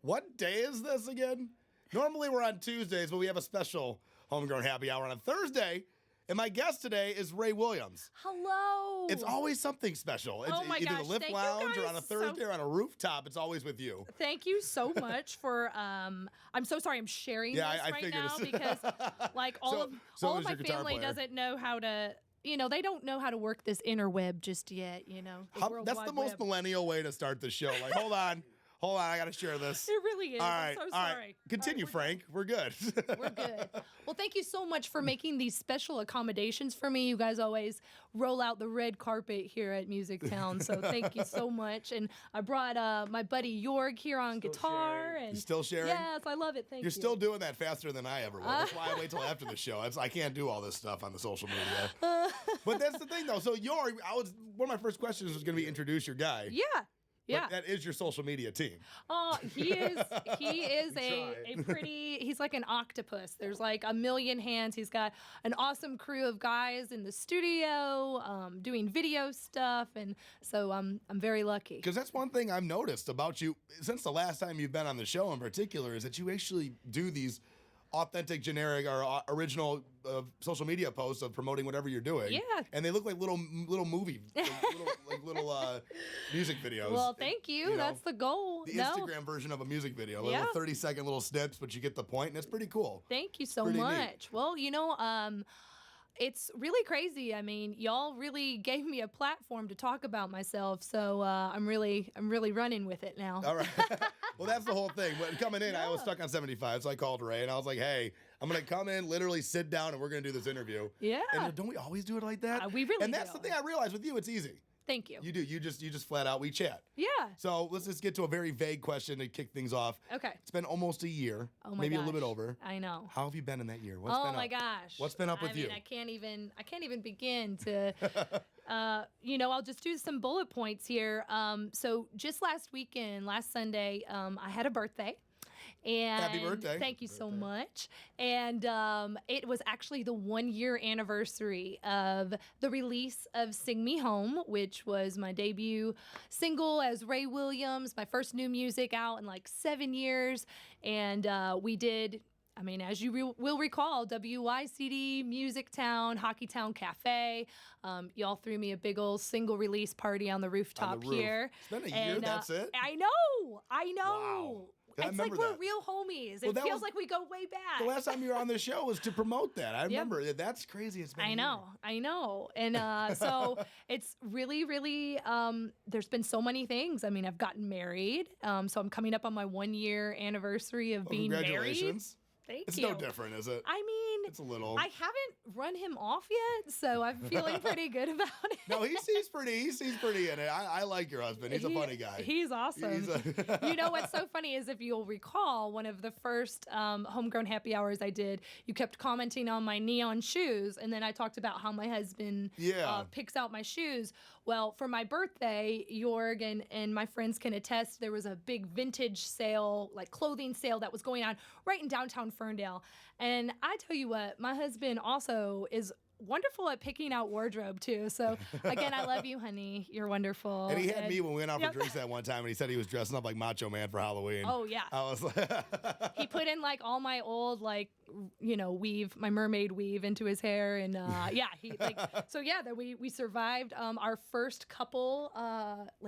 What day is this again? Normally we're on Tuesdays, but we have a special Homegrown Happy Hour on a Thursday. And my guest today is Raye Williams. Hello. It's always something special. It's Oh my either gosh, the Lift thank you Lounge or guys on a Thursday or on a rooftop. It's always with you. Thank you so much for. I'm so sorry. I'm sharing this I right figured now because, like, all of my family doesn't know how to. They don't know how to work this interweb just yet. That's the most millennial way to start the show. Like, hold on, I got to share this. It really is. All right, I'm so sorry. Continue, Frank. We're good. We're good. Well, thank you so much for making these special accommodations for me. You guys always roll out the red carpet here at Music Town, so thank you so much. And I brought my buddy Jorg here on guitar. And you still sharing? Yes, I love it. Thank you. You're still doing that faster than I ever will. That's why I wait till after the show. I can't do all this stuff on the social media. But that's the thing, though. So Jorg, one of my first questions was going to be introduce your guy. Yeah. Yeah, but that is your social media team. Oh, he is a pretty, he's like an octopus. There's like a million hands. He's got an awesome crew of guys in the studio doing video stuff. And so I'm very lucky. Because that's one thing I've noticed about you since the last time you've been on the show in particular is that you actually do these authentic, generic, or original social media posts of promoting whatever you're doing. Yeah. And they look like little movie, little music videos. Well, thank you. That's the goal. The Instagram version of a music video. Yeah. Little 30-second little snips, but you get the point, and it's pretty cool. Thank you so much. Neat. Well, it's really crazy. I mean, y'all really gave me a platform to talk about myself, so I'm really running with it now. All right. Well, that's the whole thing. But coming in, I was stuck on 75, so I called Raye, and I was like, hey, I'm going to come in, literally sit down, and we're going to do this interview. Yeah. And don't we always do it like that? We really And that's the thing I realized with you, it's easy. Thank you. You do. You just flat out, we chat. Yeah. So let's just get to a very vague question to kick things off. Okay. It's been almost a year. Oh my maybe gosh. a little bit over. I know. How have you been in that year? What's been up? Oh my gosh. What's been up with you? I can't even begin to I'll just do some bullet points here. So just last Sunday, I had a birthday. And happy birthday. Thank you so much. And it was actually the 1-year anniversary of the release of Sing Me Home, which was my debut single as Raye Williams, my first new music out in like 7 years. And we did, as you will recall, WYCD, Music Town, Hockey Town Cafe. Y'all threw me a big old single release party on the rooftop here. It's been a year, that's it? I know. Wow. It's like we're real homies. It feels like we go way back. The last time you were on the show was to promote that. I remember. That's crazy. It's been I know. And so it's really, really, there's been so many things. I've gotten married. So I'm coming up on my 1-year anniversary of being congratulations. married. Thank it's you. no different, is it? It's a little. I haven't run him off yet, so I'm feeling pretty good about it. No, he seems pretty in it. I like your husband. He's a funny guy. He's awesome. What's so funny is if you'll recall, one of the first Homegrown Happy Hours I did, you kept commenting on my neon shoes, and then I talked about how my husband picks out my shoes. Well, for my birthday, Jorg and my friends can attest, there was a big vintage sale, like clothing sale that was going on right in downtown Ferndale. And I tell you what, my husband also is wonderful at picking out wardrobe too. So again, I love you, honey. You're wonderful. And he had me when we went out for drinks that one time, and he said he was dressing up like Macho Man for Halloween. Oh yeah. I was like, he put in like all my old weave, my mermaid weave into his hair, and that we survived our first couple,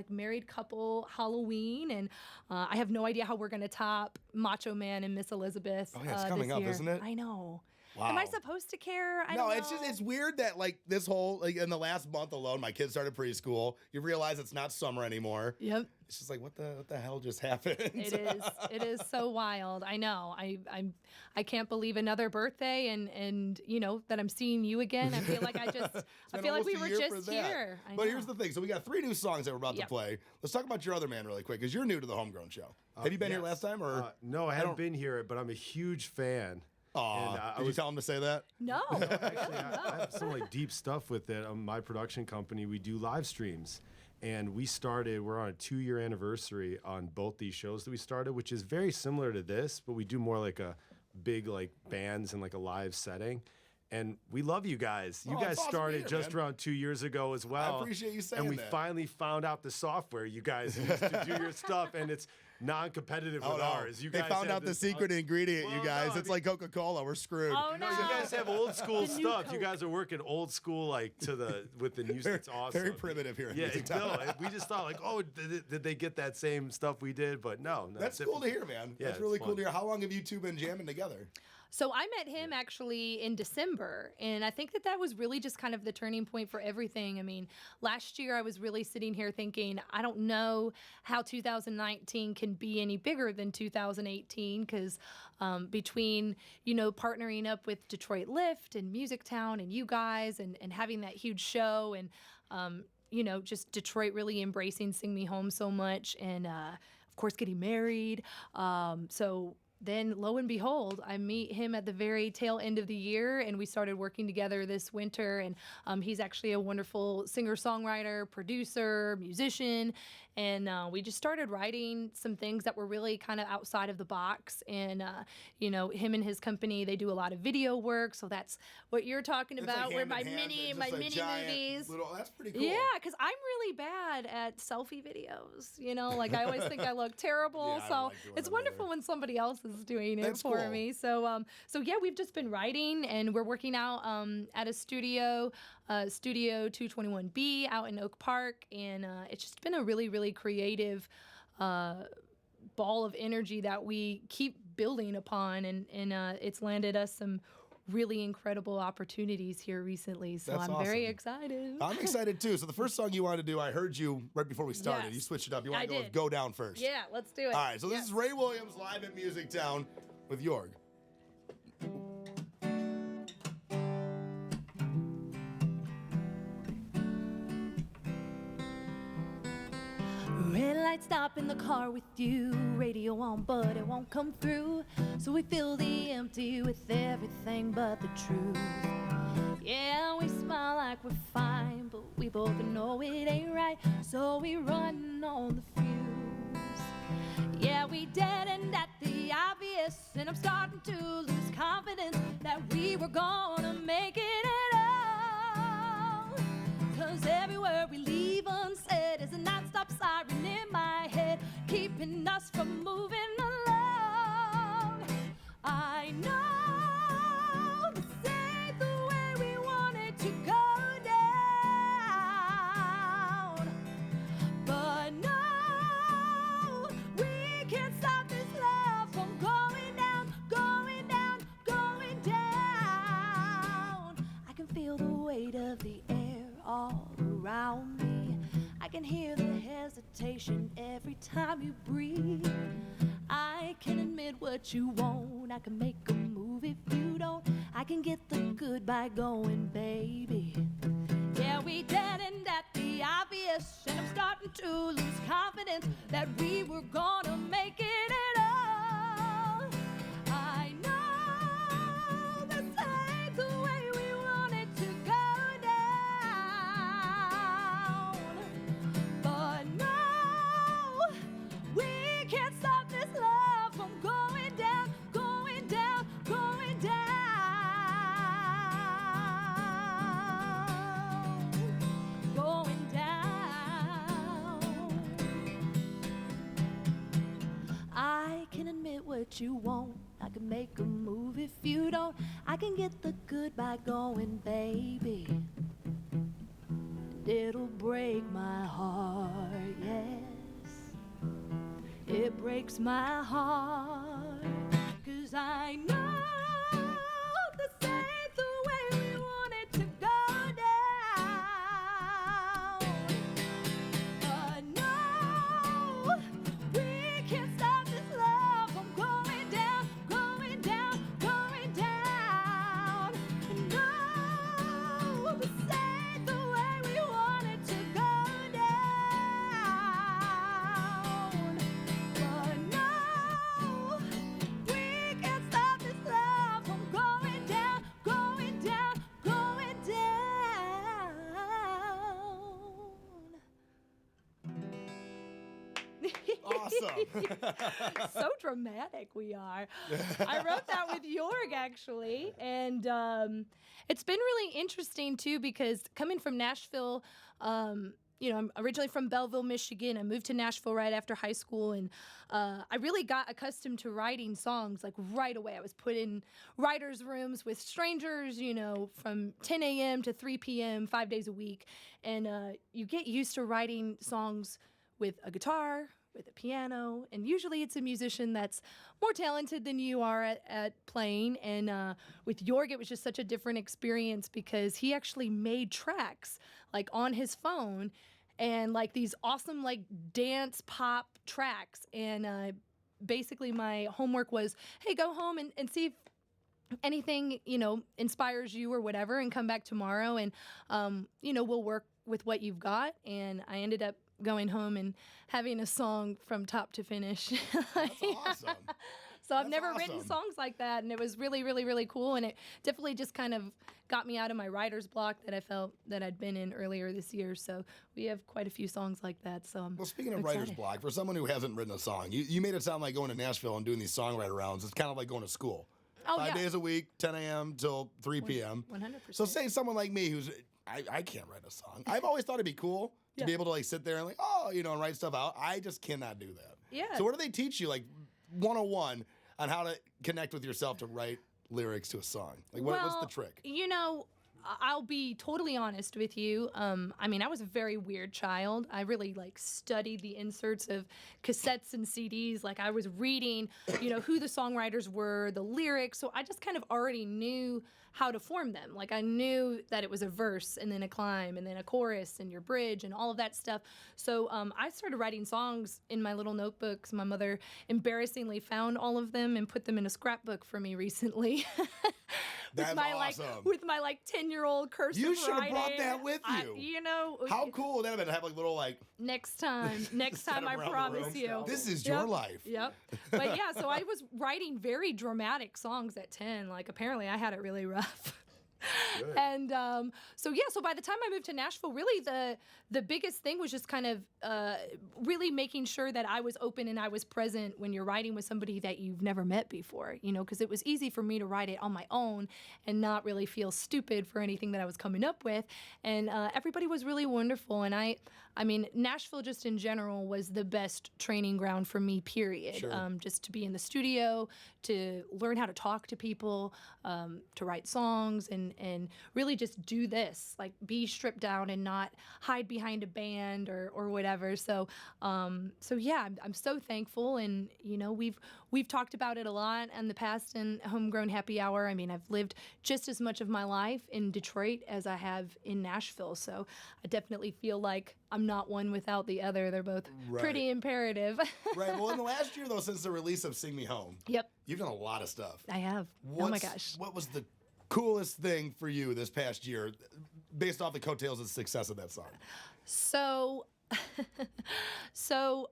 married couple Halloween, and I have no idea how we're gonna top Macho Man and Miss Elizabeth. Oh yeah, it's coming up, isn't it? I know. Wow. Am I supposed to care? I don't know. It's weird that this whole in the last month alone, my kids started preschool. You realize it's not summer anymore. Yep. It's just like what the hell just happened? It is so wild. I know. I can't believe another birthday and that I'm seeing you again. I feel like we were just here. But here's the thing. So we got 3 new songs that we're about to play. Let's talk about your other man really quick because you're new to the Homegrown show. Have you been here last time or? No, I haven't been here, but I'm a huge fan. Did you tell him to say that? No. Actually, I have some deep stuff with it. My production company, we do live streams. And we're on a 2-year anniversary on both these shows that we started, which is very similar to this, but we do more like a big bands and a live setting. And we love you guys. You guys started just around 2 years ago as well. I appreciate you saying that. And we that. finally found out the software you guys used to do your stuff. And non-competitive with ours. You they guys found have out the this secret ingredient, well, you guys. no, I it's mean- like Coca-Cola. We're screwed. Oh, no. You guys have old school The new stuff. You Coke. guys are working old school, like with the new. It's awesome. Very primitive here. in Yeah, Music Town. no, we just thought like, oh, did they get that same stuff we did? But no, That's cool to hear, man. Yeah, That's it's really cool fun. to hear. How long have you two been jamming together? So I met him actually in December, and I think that was really just kind of the turning point for everything. I mean, last year I was really sitting here thinking, I don't know how 2019 can be any bigger than 2018 because between, partnering up with Detroit Lift and Music Town and you guys and having that huge show and, just Detroit really embracing Sing Me Home so much and, of course, getting married. So then lo and behold, I meet him at the very tail end of the year, and we started working together this winter. And he's actually a wonderful singer-songwriter, producer, musician, and we just started writing some things that were really kind of outside of the box. And him and his company, they do a lot of video work, so that's what you're talking It's about. like Where hand in my hand, mini just my a mini giant movies. That's pretty cool. Yeah, because I'm really bad at selfie videos. Like I always think I look terrible. Yeah, I so don't like doing it's them wonderful when somebody else is doing it That's for cool. me. So yeah, we've just been writing, and we're working out at a studio, Studio 221B out in Oak Park, and it's just been a really, really creative ball of energy that we keep building upon, and it's landed us some really incredible opportunities here recently. So That's I'm very awesome. excited. I'm excited too. So the first song you wanted to do, I heard you right before we started. Yes. You switched it up. You want I to go with did. Go Down first. Yeah, let's do it. All right. So this Yes. is Raye Williams live at Music Town with Jorg. Red light stop in the car with you, radio on but it won't come through. So we fill the empty with everything but the truth. Yeah, we smile like we're fine, but we both know it ain't right. So we run on the fuse. Yeah, we dead end at the obvious, and I'm starting to lose confidence that we were gonna make it at all. 'Cause everywhere we leave unsaid is a non-stop siren in my head, keeping us from moving along. I know this ain't the way we want it to go down, but no, we can't stop this love from going down, going down, going down. I can feel the weight of the air all around me. I can hear the hesitation every time you breathe. I can admit what you want. I can make a move if you don't. I can get the goodbye going, baby. Yeah, we dead end at the obvious, and I'm starting to lose confidence that we were gonna make it at all. I know this ain't the way we want it to go down, but no, we can't stop this love from going down, going down, going down, going down. I can admit what you want. I can make a move if you don't. I can get the goodbye going, baby. And it'll break my heart, yes. It breaks my heart, 'cause I know this ain't the way we want it to go down. But no, we can't stop this love from going down, going down, going down. No, this ain't the way we want it to go down. But no, we can't stop this love from going down, going down, going down. Awesome. So dramatic we are. I wrote that with Jorg actually, and it's been really interesting too because coming from Nashville, I'm originally from Belleville, Michigan. I moved to Nashville right after high school, and I really got accustomed to writing songs like right away. I was put in writers' rooms with strangers, from 10 a.m. to 3 p.m., 5 days a week. And you get used to writing songs with a guitar, with a piano, and usually it's a musician that's more talented than you are at playing. And with Jorg, it was just such a different experience because he actually made tracks like on his phone and like these awesome like dance pop tracks. And basically my homework was, hey, go home and see if anything, inspires you or whatever, and come back tomorrow and, we'll work with what you've got. And I ended up going home and having a song from top to finish. That's awesome. So I've never written songs like that, and it was really, really, really cool, and it definitely just kind of got me out of my writer's block that I felt that I'd been in earlier this year. So we have quite a few songs like that. So well, speaking of writer's block, for someone who hasn't written a song, you made it sound like going to Nashville and doing these songwriter rounds. It's kind of like going to school. Oh, 5 days a week, 10 a.m. till 3 p.m. 100%. So say someone like me who's, I can't write a song. I've always thought it'd be cool to be able to like sit there and like, and write stuff out. I just cannot do that. Yeah. So what do they teach you, like 101 on how to connect with yourself to write lyrics to a song? Like what's the trick? I'll be totally honest with you. I was a very weird child. I really studied the inserts of cassettes and CDs. Like I was reading, who the songwriters were, the lyrics. So I just kind of already knew how to form them. Like I knew that it was a verse and then a climb and then a chorus and your bridge and all of that stuff. So I started writing songs in my little notebooks. My mother embarrassingly found all of them and put them in a scrapbook for me recently. That's awesome. With my 10-year-old cursive writing. You should have brought that with you. How cool would that have been to have little Next time I promise you. Stuff. This is your life. Yep. But yeah, so I was writing very dramatic songs at 10. Like apparently I had it really rough. Good. And so by the time I moved to Nashville, really the biggest thing was just kind of really making sure that I was open and I was present when you're writing with somebody that you've never met before, because it was easy for me to write it on my own and not really feel stupid for anything that I was coming up with. And everybody was really wonderful. And Nashville just in general was the best training ground for me, period. Sure. Just to be in the studio, to learn how to talk to people, to write songs, and really just do this, like be stripped down and not hide behind a band or whatever. So yeah, I'm so thankful. And, we've talked about it a lot in the past in Homegrown Happy Hour. I've lived just as much of my life in Detroit as I have in Nashville. So I definitely feel like I'm not one without the other. They're both pretty imperative. Right. Well, in the last year, though, since the release of Sing Me Home, yep, you've done a lot of stuff. I have. Oh, my gosh. What was the coolest thing for you this past year based off the coattails of the success of that song? So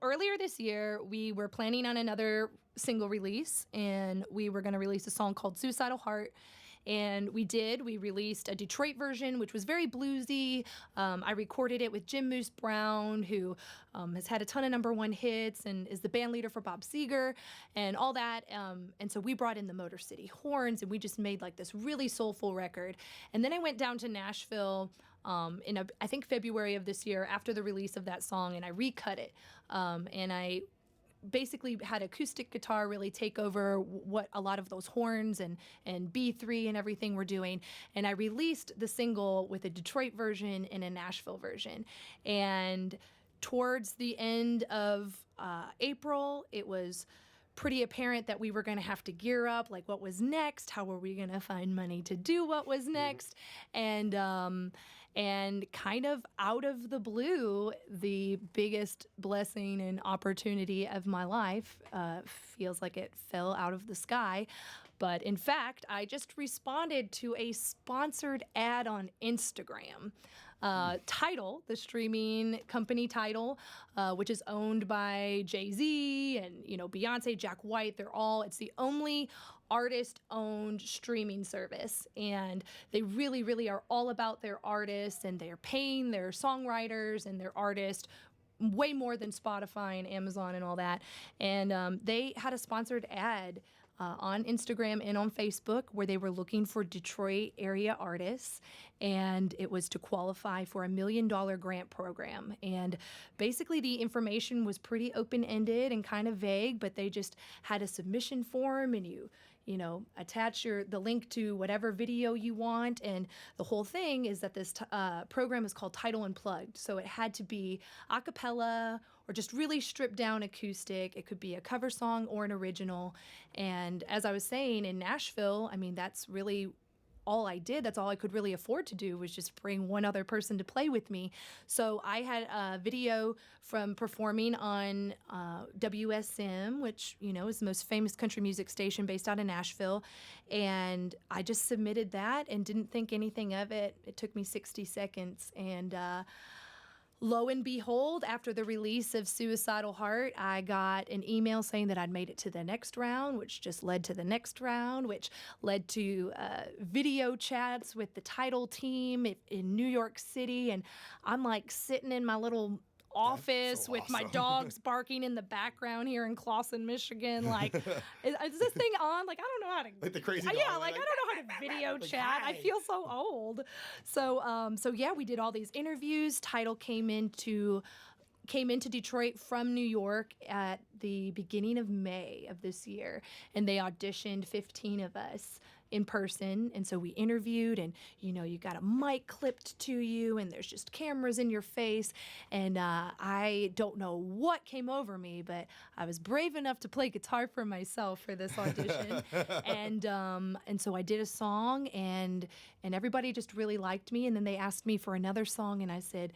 earlier this year, we were planning on another single release, and we were going to release a song called Suicidal Heart. And we did. We released a Detroit version, which was very bluesy. I recorded it with Jim Moose Brown, who has had a ton of #1 hits and is the band leader for Bob Seger and all that. And so we brought in the Motor City Horns, and we just made this really soulful record. And then I went down to Nashville in I think February of this year after the release of that song, and I recut it. And I basically had acoustic guitar really take over what a lot of those horns and B3 and everything were doing. And I released the single with a Detroit version and a Nashville version. And towards the end of April, it was pretty apparent that we were going to have to gear up, like what was next, how were we going to find money to do what was next, and kind of out of the blue, the biggest blessing and opportunity of my life feels like it fell out of the sky. But in fact, I just responded to a sponsored ad on Instagram. Tidal, the streaming company Tidal, which is owned by Jay-Z and, Beyonce, Jack White, it's the only artist-owned streaming service. And they really, really are all about their artists, and they're paying their songwriters and their artists way more than Spotify and Amazon and all that. And they had a sponsored ad on Instagram and on Facebook, where they were looking for Detroit area artists, and it was to qualify for a $1 million grant program. And basically the information was pretty open-ended and kind of vague, but they just had a submission form, and you know, attach the link to whatever video you want. And the whole thing is that this program is called Tidal Unplugged. So it had to be a cappella or just really stripped down acoustic. It could be a cover song or an original. And as I was saying, in Nashville, I mean, that's really all I did. That's all I could really afford to do, was just bring one other person to play with me. So I had a video from performing on WSM, which, you know, is the most famous country music station based out of Nashville. And I just submitted that and didn't think anything of it. It took me 60 seconds. And lo and behold, after the release of Suicidal Heart, I got an email saying that I'd made it to the next round, which just led to the next round, which led to video chats with the Tidal team in New York City. And I'm like sitting in my little office with my dogs barking in the background here in Clawson, Michigan. Like, is this thing on? Like, I don't know how to. Like the crazy dog. Yeah, like I don't know how to video chat. Hi. I feel so old. So yeah, we did all these interviews. Tidal came into Detroit from New York at the beginning of May of this year, and they auditioned 15 of us in person. And so we interviewed, and you know, you got a mic clipped to you, and there's just cameras in your face. And I don't know what came over me, but I was brave enough to play guitar for myself for this audition. and so I did a song, and everybody just really liked me. And then they asked me for another song, and I said,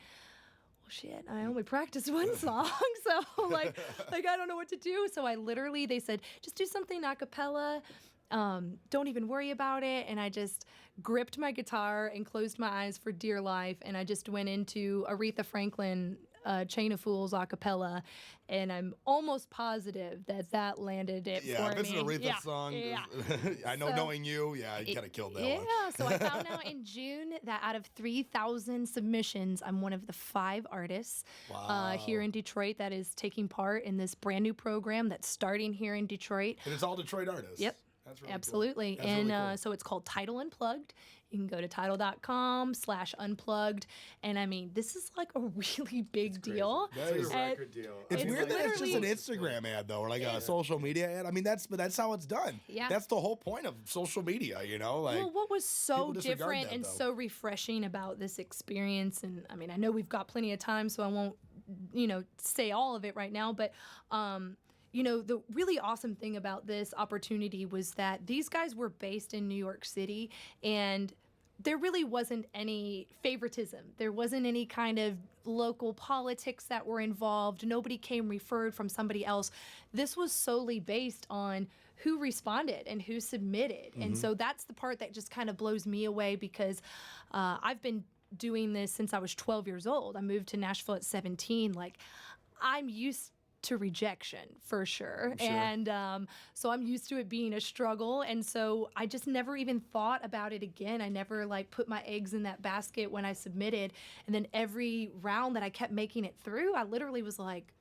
shit, I only practiced one song, so like I don't know what to do. So they said, just do something a cappella, don't even worry about it. And I just gripped my guitar and closed my eyes for dear life, and I just went into Aretha Franklin, Chain of Fools a cappella, and I'm almost positive that landed it for me. Yeah, if it's an Aretha song, I know, knowing you, you kind of killed that one. Yeah, so I found out in June that out of 3,000 submissions, I'm one of the 5 artists here in Detroit that is taking part in this brand new program that's starting here in Detroit. And it's all Detroit artists. Yep. That's really Absolutely. Cool. That's really cool. So it's called Tidal Unplugged. You can go to tidal.com/unplugged. And I mean, this is like a really big deal. That is a record deal. It's weird that it's just an literally Instagram ad, though, or like a social media ad. I mean, that's how it's done. Yeah. That's the whole point of social media, you know? Like, well, what was so people disregard different that, and though. so refreshing about this experience, and I mean, I know we've got plenty of time, so I won't, say all of it right now, but the really awesome thing about this opportunity was that these guys were based in New York City, and there really wasn't any favoritism. There wasn't any kind of local politics that were involved. Nobody came referred from somebody else. This was solely based on who responded and who submitted. Mm-hmm. And so that's the part that just kind of blows me away, because I've been doing this since I was 12 years old. I moved to Nashville at 17. Like, I'm used to rejection for sure. And so I'm used to it being a struggle, and so I just never even thought about it again. I never put my eggs in that basket when I submitted. And then every round that I kept making it through, I literally was like,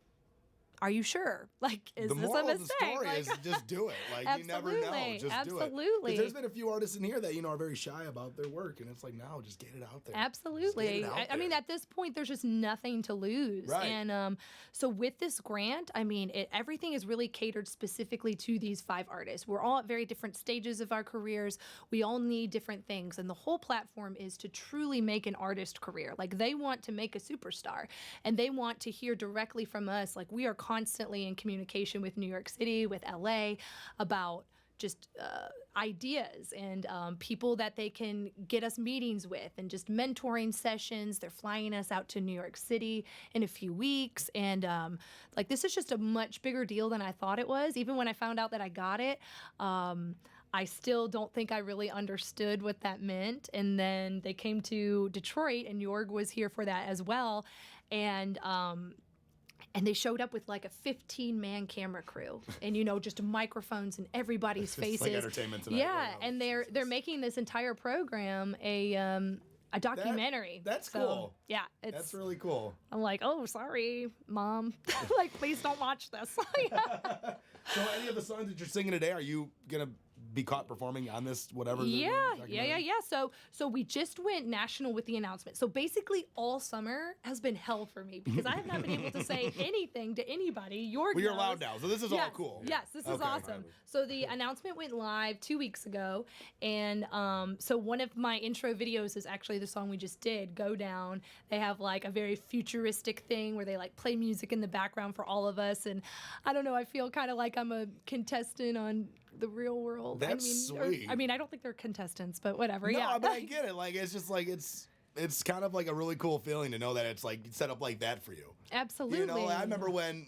are you sure? Like, is this a mistake? The moral of the story is just do it. Like, you never know. Just do it. Absolutely. 'Cause there's been a few artists in here that, are very shy about their work. And it's like, no, just get it out there. Absolutely. I mean, at this point, there's just nothing to lose. Right. And so with this grant, I mean, everything is really catered specifically to these 5 artists. We're all at very different stages of our careers. We all need different things. And the whole platform is to truly make an artist career. Like, they want to make a superstar, and they want to hear directly from us. Like, we are constantly in communication with New York City, with LA, about just ideas and people that they can get us meetings with, and just mentoring sessions. They're flying us out to New York City in a few weeks. And this is just a much bigger deal than I thought it was. Even when I found out that I got it, I still don't think I really understood what that meant. And then they came to Detroit, and Jorg was here for that as well. And they showed up with like a 15-man camera crew, and just microphones in everybody's faces. Like Entertainment Tonight. Yeah, and they're making this entire program a documentary. That's cool. Yeah, that's really cool. I'm like, oh, sorry, Mom. Please don't watch this. So any of the songs that you're singing today, are you gonna be caught performing on this whatever? Yeah. So we just went national with the announcement. So basically all summer has been hell for me because I have not been able to say anything to anybody. Well, you're allowed now, so this is all cool. Yes, this is awesome. So the announcement went live 2 weeks ago, and so one of my intro videos is actually the song we just did, Go Down. They have like a very futuristic thing where they like play music in the background for all of us, and I don't know, I feel kind of like I'm a contestant on The Real World. That's sweet. I don't think they're contestants, but whatever. No, yeah, but I get it. Like it's just like it's kind of like a really cool feeling to know that it's like set up like that for you. Absolutely. You know, I remember when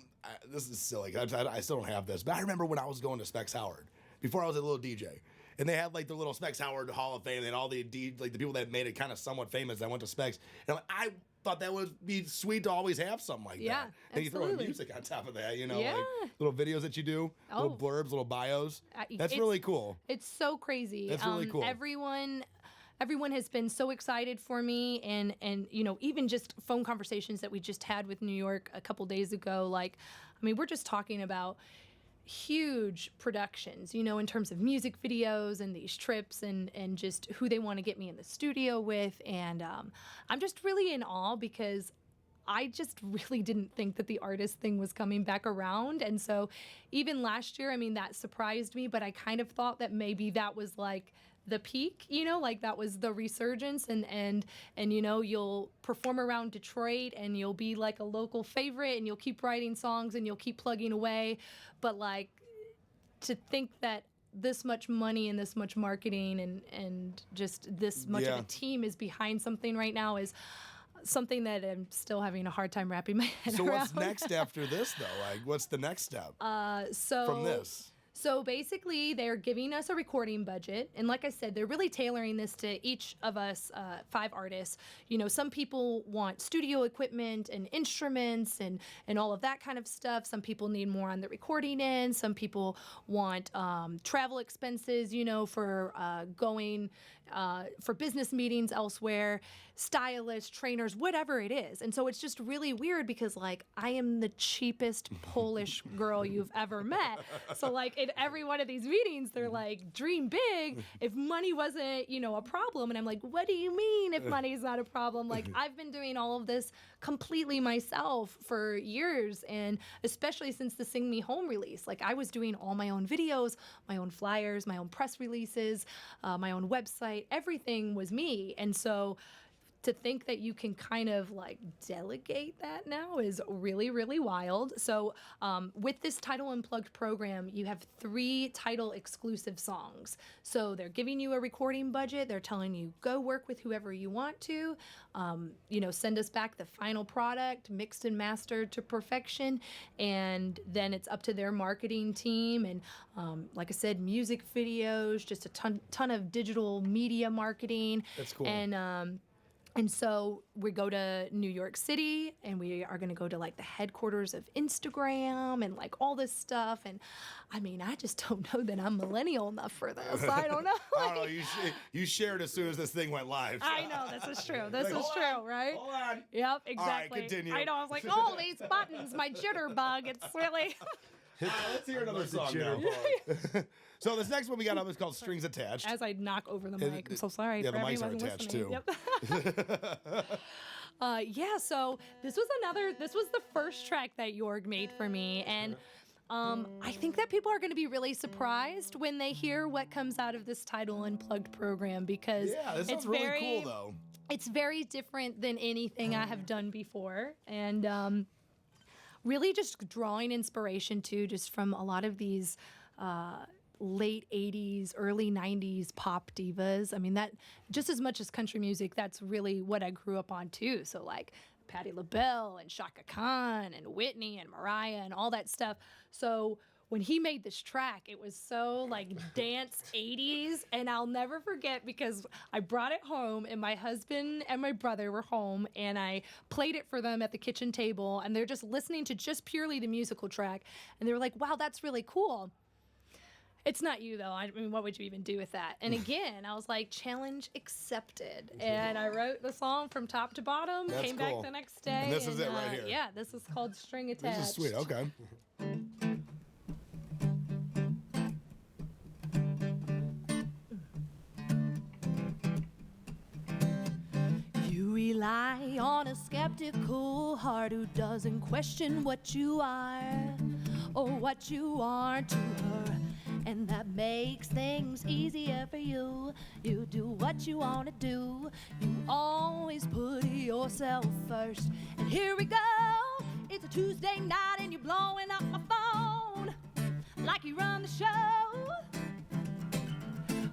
this is silly. I still don't have this, but I remember when I was going to Specs Howard before I was a little DJ, and they had like the little Specs Howard Hall of Fame and all the people that made it kind of somewhat famous that went to Specs. And I thought that would be sweet to always have something like that. And you throw in music on top of that, you know, like little videos that you do, little blurbs, little bios. That's really cool. It's so crazy. That's really cool. Everyone has been so excited for me, and you know, even just phone conversations that we just had with New York a couple days ago, like, I mean, we're just talking about huge productions, you know, in terms of music videos and these trips and just who they want to get me in the studio with. And I'm just really in awe because I just really didn't think that the artist thing was coming back around. And so even last year, I mean, that surprised me, but I kind of thought that maybe that was like the peak, you know, like that was the resurgence, and you know, you'll perform around Detroit and you'll be like a local favorite and you'll keep writing songs and you'll keep plugging away. But like, to think that this much money and this much marketing and just this much of a team is behind something right now is something that I'm still having a hard time wrapping my head around. So what's next after this though? Like, what's the next step from this? So basically, they're giving us a recording budget. And like I said, they're really tailoring this to each of us 5 artists. You know, some people want studio equipment and instruments and all of that kind of stuff. Some people need more on the recording end. Some people want travel expenses, you know, for going for business meetings elsewhere, stylists, trainers, whatever it is. And so it's just really weird because, like, I am the cheapest Polish girl you've ever met. So, like, in every one of these meetings, they're like, dream big if money wasn't, you know, a problem. And I'm like, what do you mean if money's not a problem? Like, I've been doing all of this completely myself for years, and especially since the Sing Me Home release. Like, I was doing all my own videos, my own flyers, my own press releases, my own website. Everything was me. And so to think that you can kind of like delegate that now is really, really wild. So with this Tidal Unplugged program, you have 3 Tidal exclusive songs. So they're giving you a recording budget. They're telling you, go work with whoever you want to, you know, send us back the final product, mixed and mastered to perfection. And then it's up to their marketing team. And like I said, music videos, just a ton of digital media marketing. That's cool. And so we go to New York City, and we are going to go to like the headquarters of Instagram and like all this stuff. And I mean, I just don't know that I'm millennial enough for this. I don't know. I don't know. You shared as soon as this thing went live. I know, this is true. This is true, right? Hold on. Yep, exactly. All right, continue. I know. I was like, oh, these buttons, my jitterbug. It's really. Let's hear another song now. So this next one we got up is called Strings Attached. As I knock over the mic. I'm so sorry. Yeah, for the mics are everyone attached listening. too. Yep. So this was the first track that Jorg made for me. And I think that people are going to be really surprised when they hear what comes out of this Tidal Unplugged program, because it's really cool though. It's very different than anything I have done before. And really just drawing inspiration too, just from a lot of these late 80s, early 90s pop divas. I mean, that just as much as country music, that's really what I grew up on too. So like Patti LaBelle and Chaka Khan and Whitney and Mariah and all that stuff. So when he made this track, it was so like dance 80s, and I'll never forget because I brought it home and my husband and my brother were home, and I played it for them at the kitchen table, and they're just listening to just purely the musical track, and they were like, wow, that's really cool. It's not you, though. I mean, what would you even do with that? And again, I was like, challenge accepted. And I wrote the song from top to bottom, came back the next day. And this is it right here. Yeah, this is called String Attached. This is sweet. Okay. skeptical heart who doesn't question what you are or what you are to her. And that makes things easier for you. You do what you want to do. You always put yourself first. And here we go. It's a Tuesday night and you're blowing up my phone like you run the show.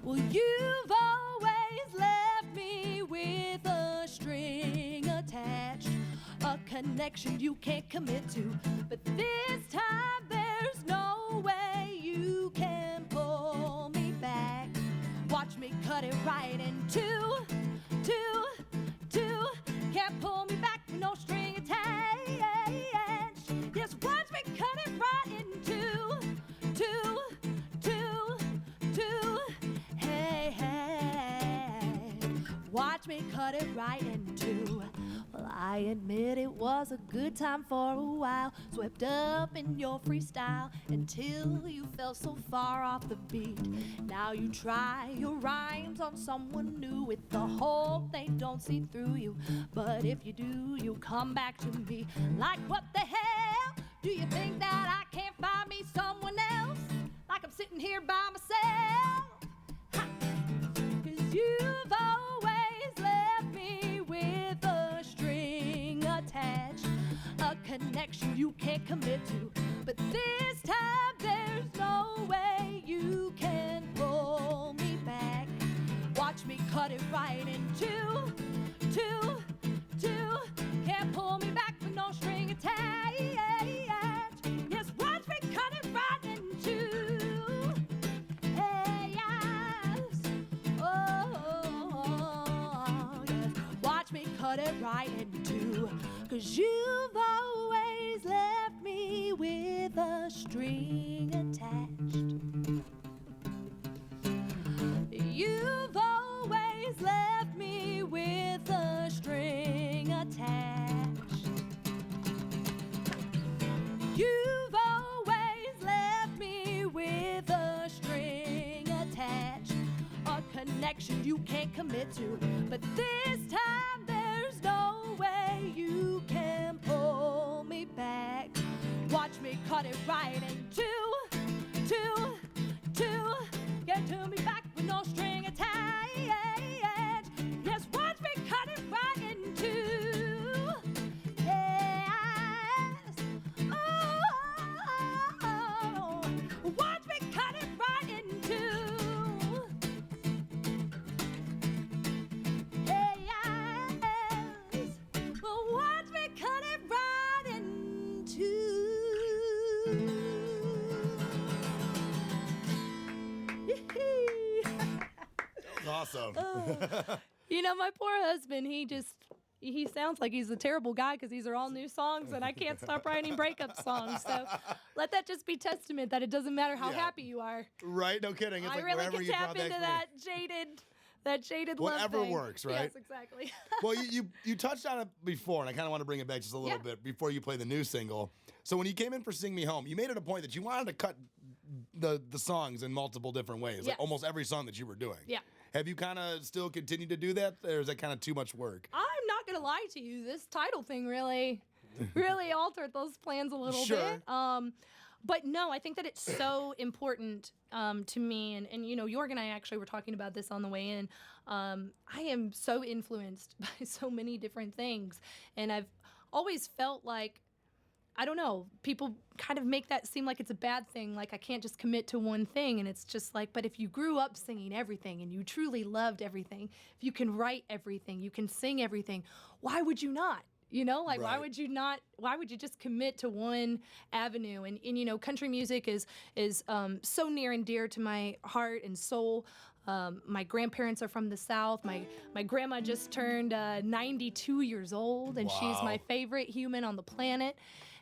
Well, you've always left me with a string attached, a connection you can't commit to. But this time there's no way you can pull me back. Watch me cut it right in two. Can't pull me back with no string attached. Yes, watch me cut it right in two. Hey, watch me cut it right in two. Well, I admit it was a good time for a while, swept up in your freestyle until you fell so far off the beat. Now you try your rhymes on someone new with the hope they don't see through you. But if you do, you come back to me like, what the hell? Do you think that I can't find me someone else? Like I'm sitting here by myself? Ha! 'Cause you've always left me with a string attached, a connection you can't commit to. But this time there's no way you can pull me back. Watch me cut it right in two. Can't pull me back with no string attached. Yes, watch me cut it right in two. Hey, yes. Oh, yes. Watch me cut it right in two. 'Cause you've always left me with a string attached. You've always left me with a string attached. You've always left me with a string attached, a connection you can't commit to. But this time there's no way you can pull me back. Watch me cut it right in two. Get to me back with no string attached. Yes, watch me cut it right in two. Yes. Oh, watch me cut it right in two. Yes. Well, watch me cut it right in two. Awesome. You know, my poor husband, he sounds like he's a terrible guy because these are all new songs and I can't stop writing breakup songs. So let that just be testament that it doesn't matter how happy you are. Right? No kidding. It's I like really wherever can you tap draw into that jaded love whatever thing. works, right? Yes, exactly. Well, you touched on it before, and I kind of want to bring it back just a little bit before you play the new single. So when you came in for Sing Me Home, you made it a point that you wanted to cut the songs in multiple different ways, like almost every song that you were doing. Yeah. Have you kind of still continued to do that, or is that kind of too much work? I'm not going to lie to you. This Tidal thing really altered those plans a little bit. But no, I think that it's so important to me. And, you know, Jorg and I actually were talking about this on the way in. I am so influenced by so many different things. And I've always felt like, I don't know, people kind of make that seem like it's a bad thing, like I can't just commit to one thing. And it's just like, but if you grew up singing everything and you truly loved everything, if you can write everything, you can sing everything, why would you not? You know, like, why would you not? Why would you just commit to one avenue? And you know, country music is so near and dear to my heart and soul. My grandparents are from the South. My grandma just turned 92 years old, and she's my favorite human on the planet.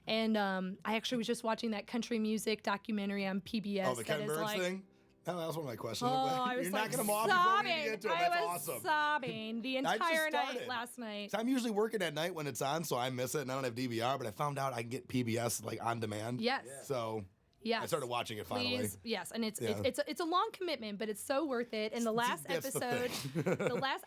And I actually was just watching that country music documentary on PBS. Oh, the Ken Burns thing? No, that was one of my questions. I was You're like knocking them off sobbing. before we get to it. I That's was awesome. sobbing the entire night last night. So I'm usually working at night when it's on, so I miss it, and I don't have DVR, but I found out I can get PBS like on demand. Yes. So Yes. I started watching it finally. Please, yes, and it's a long commitment, but it's so worth it. And the last episode,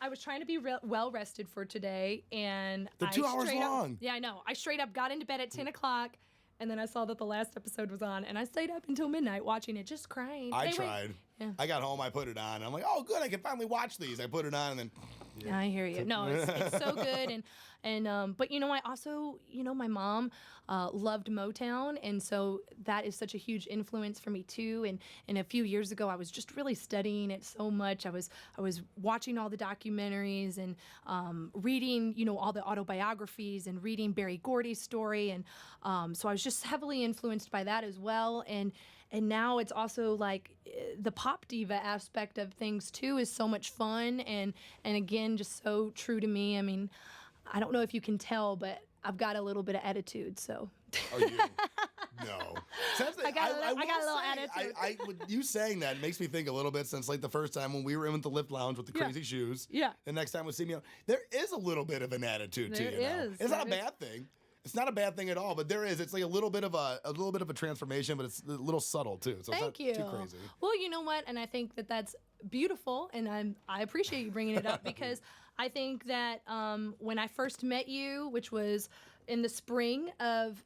I was trying to be well rested for today, and they're 2 hours long. Yeah, I know. I straight up got into bed at 10 o'clock, and then I saw that the last episode was on, and I stayed up until midnight watching it, just crying. I tried. Yeah. I got home, I put it on. I'm like, oh, good, I can finally watch these. I put it on, and then. Yeah, I hear you. No, it's so good, but I also, my mom loved Motown, and so that is such a huge influence for me too. And a few years ago, I was just really studying it so much. I was watching all the documentaries and reading, all the autobiographies and reading Berry Gordy's story, and so I was just heavily influenced by that as well. And now it's also like the pop diva aspect of things too is so much fun and again just so true to me. I mean, I don't know if you can tell, but I've got a little bit of attitude. So. Are you? No. I got a little attitude. With you saying that makes me think a little bit since like the first time when we were in with the Lift Lounge with the crazy shoes. Yeah. The next time we see me, there is a little bit of an attitude to you. There is. It's not a bad thing. It's not a bad thing at all, but there is. It's like a little bit of a transformation, but it's a little subtle too. So Thank you. It's not too crazy. Well, you know what? And I think that that's beautiful, and I appreciate you bringing it up because I think that when I first met you, which was in the spring of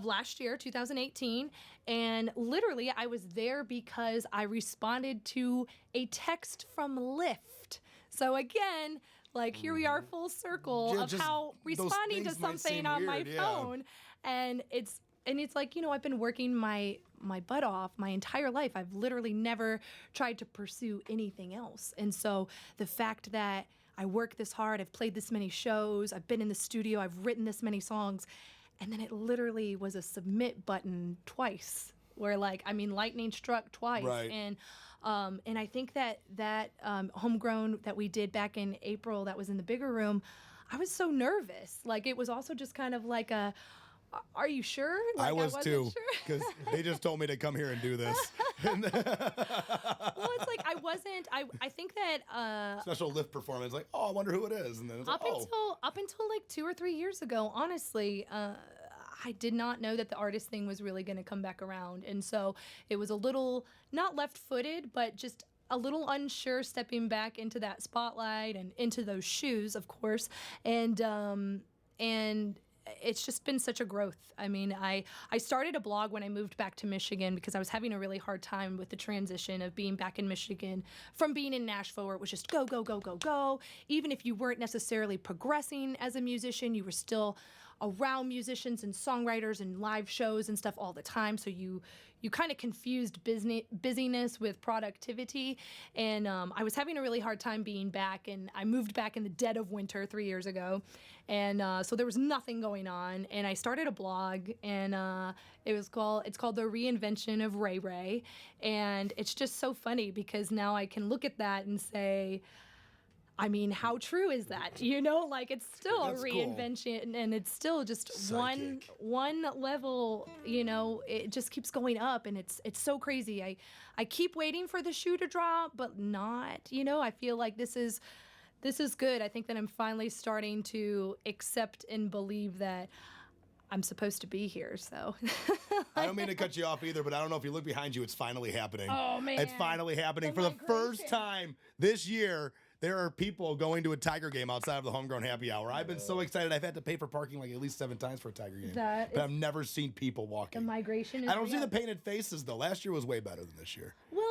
last year, 2018, and literally I was there because I responded to a text from Lyft. So again. Like, here we are full circle of how responding to something on my phone. And it's like, I've been working my butt off my entire life. I've literally never tried to pursue anything else. And so the fact that I work this hard, I've played this many shows, I've been in the studio, I've written this many songs, and then it literally was a submit button twice. Where lightning struck twice. Right. And I think that Homegrown that we did back in April, that was in the bigger room, I was so nervous. Like, it was also just kind of like are you sure? Like, I was too, because they just told me to come here and do this. Well, it's like I think that special Lyft performance, like, oh, I wonder who it is, and then it's up until like 2 or 3 years ago, honestly. I did not know that the artist thing was really going to come back around. And so it was a little, not left-footed, but just a little unsure stepping back into that spotlight and into those shoes, of course. And it's just been such a growth. I mean, I started a blog when I moved back to Michigan because I was having a really hard time with the transition of being back in Michigan from being in Nashville, where it was just go, go, go, go, go. Even if you weren't necessarily progressing as a musician, you were still around musicians and songwriters and live shows and stuff all the time. So you kind of confused busyness with productivity. And I was having a really hard time being back. And I moved back in the dead of winter 3 years ago. And so there was nothing going on. And I started a blog, and it's called The Reinvention of Raye. And it's just so funny because now I can look at that and say, I mean, how true is that? Like, it's still That's a reinvention, cool. And it's still just Psychic. one level. It just keeps going up, and it's so crazy. I keep waiting for the shoe to drop, but not. I feel like this is good. I think that I'm finally starting to accept and believe that I'm supposed to be here. So I don't mean to cut you off either, but I don't know if you look behind you, it's finally happening. Oh man, it's finally happening for the first time this year. There are people going to a Tiger game outside of the Homegrown Happy Hour. I've been so excited. I've had to pay for parking like at least 7 times for a Tiger game. But I've never seen people walking. The migration is I don't see real. the painted faces, though. Last year was way better than this year. Well,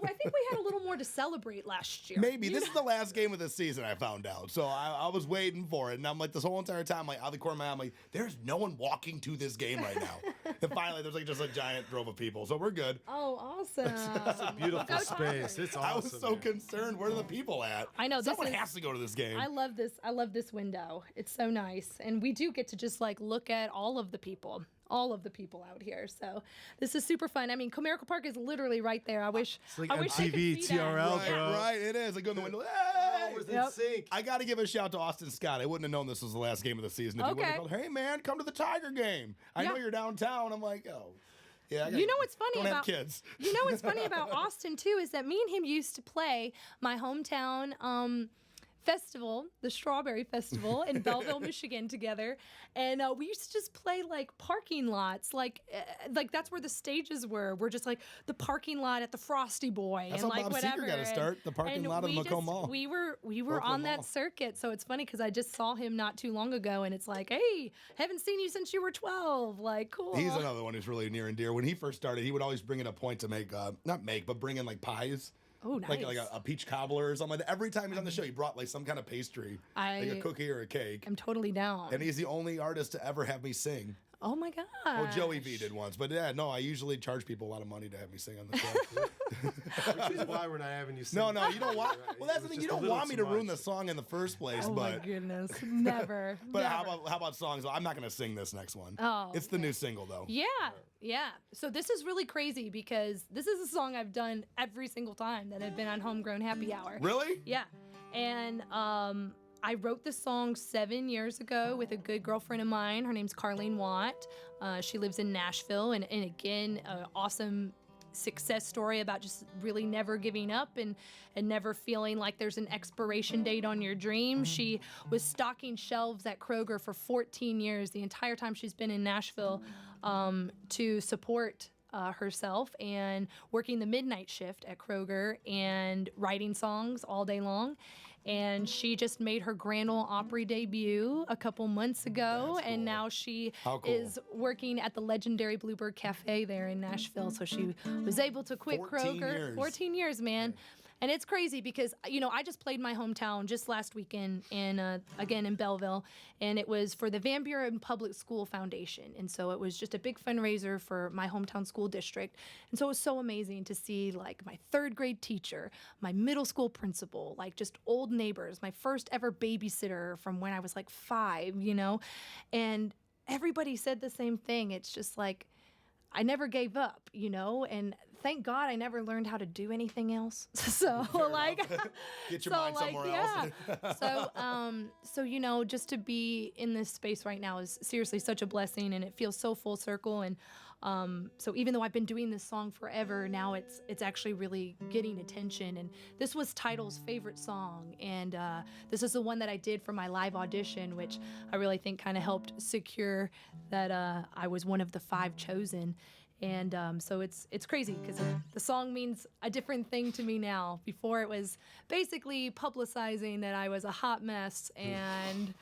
I think we had a little more to celebrate last year. Maybe. This is the last game of the season, I found out. So I was waiting for it. And I'm like, this whole entire time, like, out of the corner of my eye, I'm like, there's no one walking to this game right now. And finally, there's like just a giant drove of people. So we're good. Oh, awesome. It's a beautiful space. It's awesome. I was so concerned. Where are the people at? I know. Someone has to go to this game. I love this window. It's so nice. And we do get to just like look at all of the people out here. So this is super fun. I mean, Comerica Park is literally right there. I wish it's like I wish I could MTV, see that. TRL, bro. Right, it is. I go in the window. Hey! In sync. I got to give a shout to Austin Scott. I wouldn't have known this was the last game of the season if you wouldn't have called, hey, man, come to the Tiger game. I know you're downtown. I'm like, oh. Yeah, what's funny don't about have kids. What's funny about Austin too is that me and him used to play my hometown festival, the Strawberry Festival in Belleville, Michigan together. And we used to just play like parking lots. Like that's where the stages were. We're just like the parking lot at the Frosty Boy. That's and how like Bob whatever. Seger got to start, the parking lot of the Macomb Mall. We were on that circuit. So it's funny because I just saw him not too long ago. And it's like, hey, haven't seen you since you were 12. Like, cool. He's another one who's really near and dear. When he first started, he would always bring in a point to make, but bring in like pies. Oh, nice. Like a peach cobbler or something like that. Every time he's on the show, he brought like some kind of pastry, like a cookie or a cake. I'm totally down. And he's the only artist to ever have me sing. Oh my God. Well, Joey V did once, but yeah, no, I usually charge people a lot of money to have me sing on the show. Which is why we're not having you sing. No, you don't want. Well, that's the thing. You don't want me to ruin the song in the first place. Oh but my goodness, never. But never. how about songs? I'm not going to sing this next one. Oh, it's the new single though. Yeah. So this is really crazy because this is a song I've done every single time that I've been on Homegrown Happy Hour. Really? Yeah. And I wrote this song 7 years ago with a good girlfriend of mine. Her name's Carlene Watt. She lives in Nashville, and again, an awesome success story about just really never giving up and never feeling like there's an expiration date on your dream. She was stocking shelves at Kroger for 14 years, the entire time she's been in Nashville, to support herself, and working the midnight shift at Kroger and writing songs all day long. And she just made her Grand Ole Opry debut a couple months ago, and now she is working at the legendary Bluebird Cafe there in Nashville. So she was able to quit 14 Kroger. years. 14 years, man. And it's crazy because, I just played my hometown just last weekend again in Belleville, and it was for the Van Buren Public School Foundation. And so it was just a big fundraiser for my hometown school district. And so it was so amazing to see like my third grade teacher, my middle school principal, like just old neighbors, my first ever babysitter from when I was like 5, and everybody said the same thing. It's just like, I never gave up, and thank God I never learned how to do anything else. So get your mind somewhere else. So just to be in this space right now is seriously such a blessing, and it feels so full circle. And so even though I've been doing this song forever, now it's actually really getting attention. And this was Tidal's favorite song, and this is the one that I did for my live audition, which I really think kind of helped secure that I was one of the 5 chosen. And so it's crazy because the song means a different thing to me now. Before it was basically publicizing that I was a hot mess and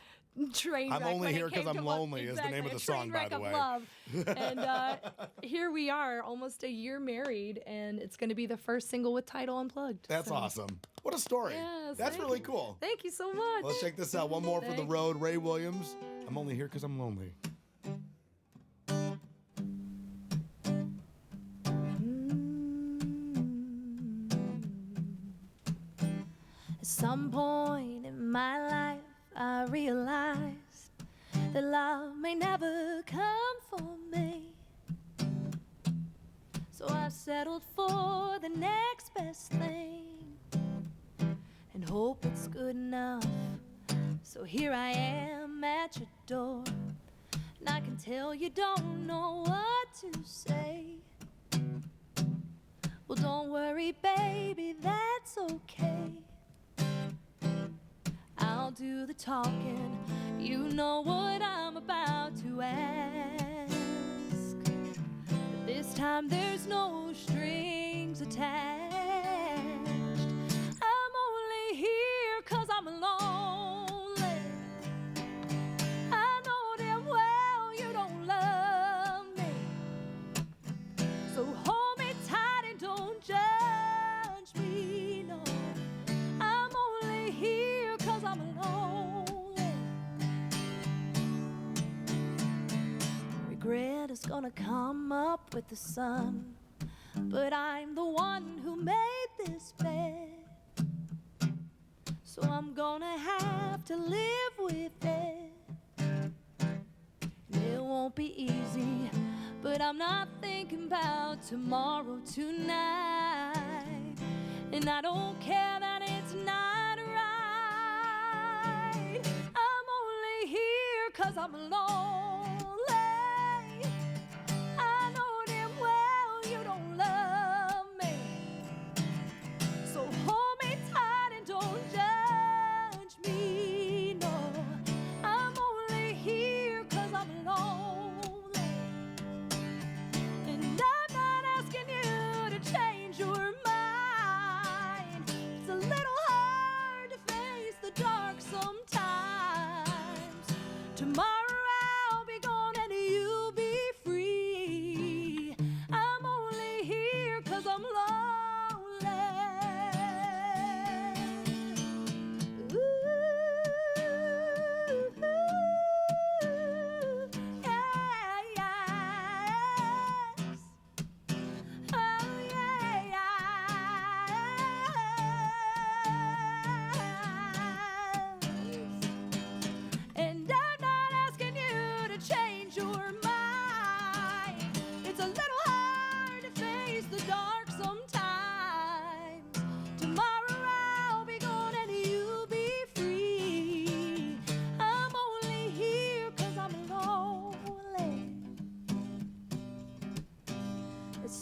train wreck. I'm only here because I'm lonely is the name of the song, by the way. Love. And here we are, almost a year married, and it's going to be the first single with Tidal Unplugged. That's awesome. What a story. Yes, that's really cool. Thank you so much. Let's check this out. One more for the road. Raye Williams. I'm only here because I'm lonely. At some point in my life, I realized that love may never come for me. So I've settled for the next best thing and hope it's good enough. So here I am at your door, and I can tell you don't know what to say. Well, don't worry, baby, that's okay. I'll do the talking, you know what I'm about to ask. But this time there's no strings attached. I'm only here 'cause I'm lonely. I know damn well you don't love me. So hold me tight and don't judge me, no. I'm only here 'cause I'm lonely. Regret is gonna come up with the sun, but I'm the one who made this bed. So I'm gonna have to live with it. And it won't be easy, but I'm not thinking about tomorrow tonight. And I don't care that it's not right. I'm only here 'cause I'm lonely. I know damn well you don't love me. So hold me tight and don't judge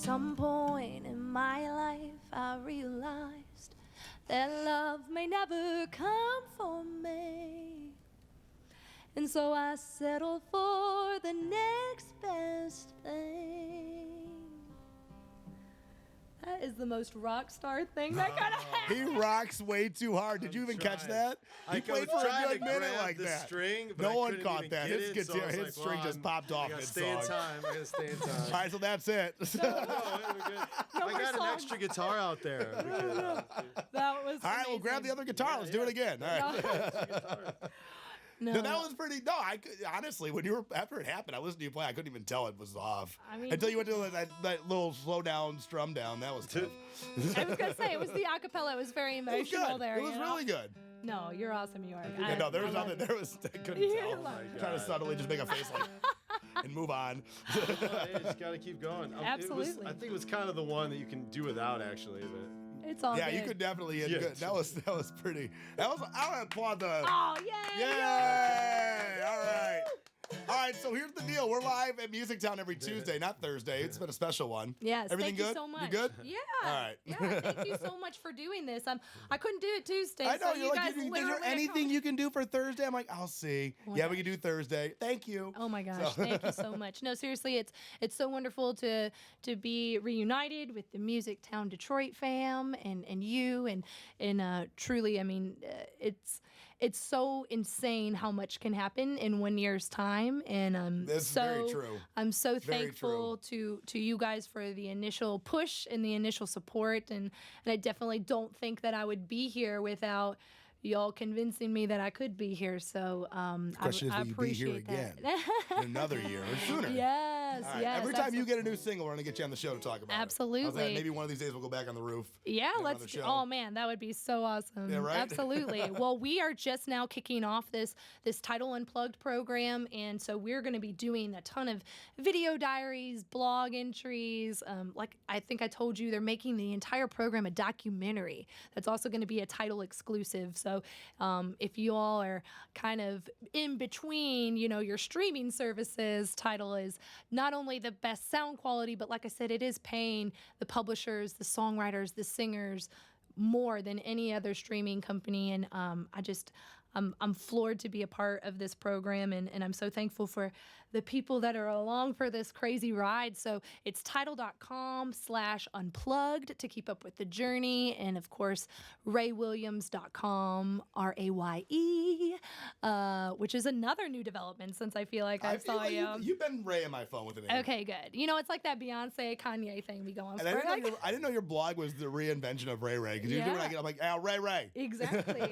some point in my life, I realized that love may never come for me. And so I settled for the next best thing. That is the most rock star thing that could have happened. He rocks way too hard. Did you even catch that? He played for a good minute like that. String, but no one caught that. His guitar, his string just popped off. I gotta stay in time. I gotta stay in time. All right, so that's it. I got an extra guitar out there. That was all right. We'll grab the other guitar. Let's do it again. All right. No. That was pretty. No, I could, honestly, after it happened, I listened to you play. I couldn't even tell it was off. I mean, until you went to that little slow down, strum down. That was tough. I was gonna say it was the acapella. It was very emotional there. It was really good. No, you're awesome. You are. Yeah, no, there was nothing. There was. I couldn't tell. Trying to subtly just make a face like and move on. You just gotta keep going. Absolutely. I think it was kind of the one that you you can do without actually, but. It's all good. You could definitely hit good. That was pretty. I want to applaud the. Oh, yay! Yay! All right. All right, so here's the deal. We're live at Music Town every Tuesday, not Thursday. It's been a special one. Yes, everything thank good? You so much. You good? Yeah. All right. Yeah, thank you so much for doing this. I couldn't do it Tuesday. I know. So You're like, guys is there anything you can do for Thursday? I'm like, I'll see. Yeah, we can do Thursday. Thank you. Oh my gosh, thank you so much. No, seriously, it's so wonderful to be reunited with the Music Town Detroit fam and you and truly, I mean, it's so insane how much can happen in 1 year's time, and That's very true. I'm so Very thankful to you guys for the initial push and the initial support, and I definitely don't think that I would be here without y'all convincing me that I could be here. So the question I is, will you be here appreciate again that. in another year or sooner? Yes, All right. yes. Every time you get a new single, we're gonna get you on the show to talk about it. Absolutely. How's that? Maybe one of these days we'll go back on the roof. Yeah, do let's. another show. Oh man, that would be so awesome. Yeah, right? Absolutely. Well, we are just now kicking off this Tidal Unplugged program, and so we're going to be doing a ton of video diaries, blog entries. Like I think I told you, they're making the entire program a documentary. That's also going to be a Tidal exclusive. So if you all are kind of in between, your streaming services, Tidal is not only the best sound quality, but like I said, it is paying the publishers, the songwriters, the singers more than any other streaming company. And I'm floored to be a part of this program, and I'm so thankful for the people that are along for this crazy ride. So it's tidal.com/unplugged to keep up with the journey. And of course, RayeWilliams.com, RAYE, which is another new development since I feel like I saw like you. You've been Ray my phone with the name. Okay, good. It's like that Beyonce, Kanye thing we go on And for. I didn't know your blog was the reinvention of Ray Ray. Because usually when I get, I'm like, Ray. Exactly.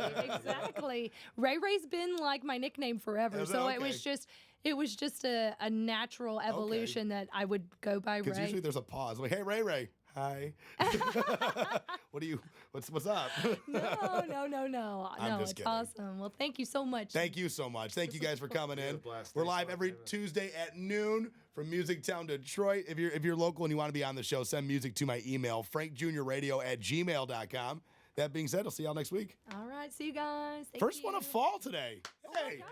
Ray's been like my nickname forever. So it was just a natural evolution that I would go by Ray. Because usually there's a pause. I'm like, hey, Ray. Hi. What's up? No. I'm just It's kidding. awesome. Well, thank you so much. Thank you so much. Thank you guys for coming in. We're live every Tuesday at noon from Music Town Detroit. If you're local and you want to be on the show, send music to my email, frankjrradio@gmail.com. That being said, I'll see y'all next week. All right. See you guys. Thank First you. one of fall today. Hey. God.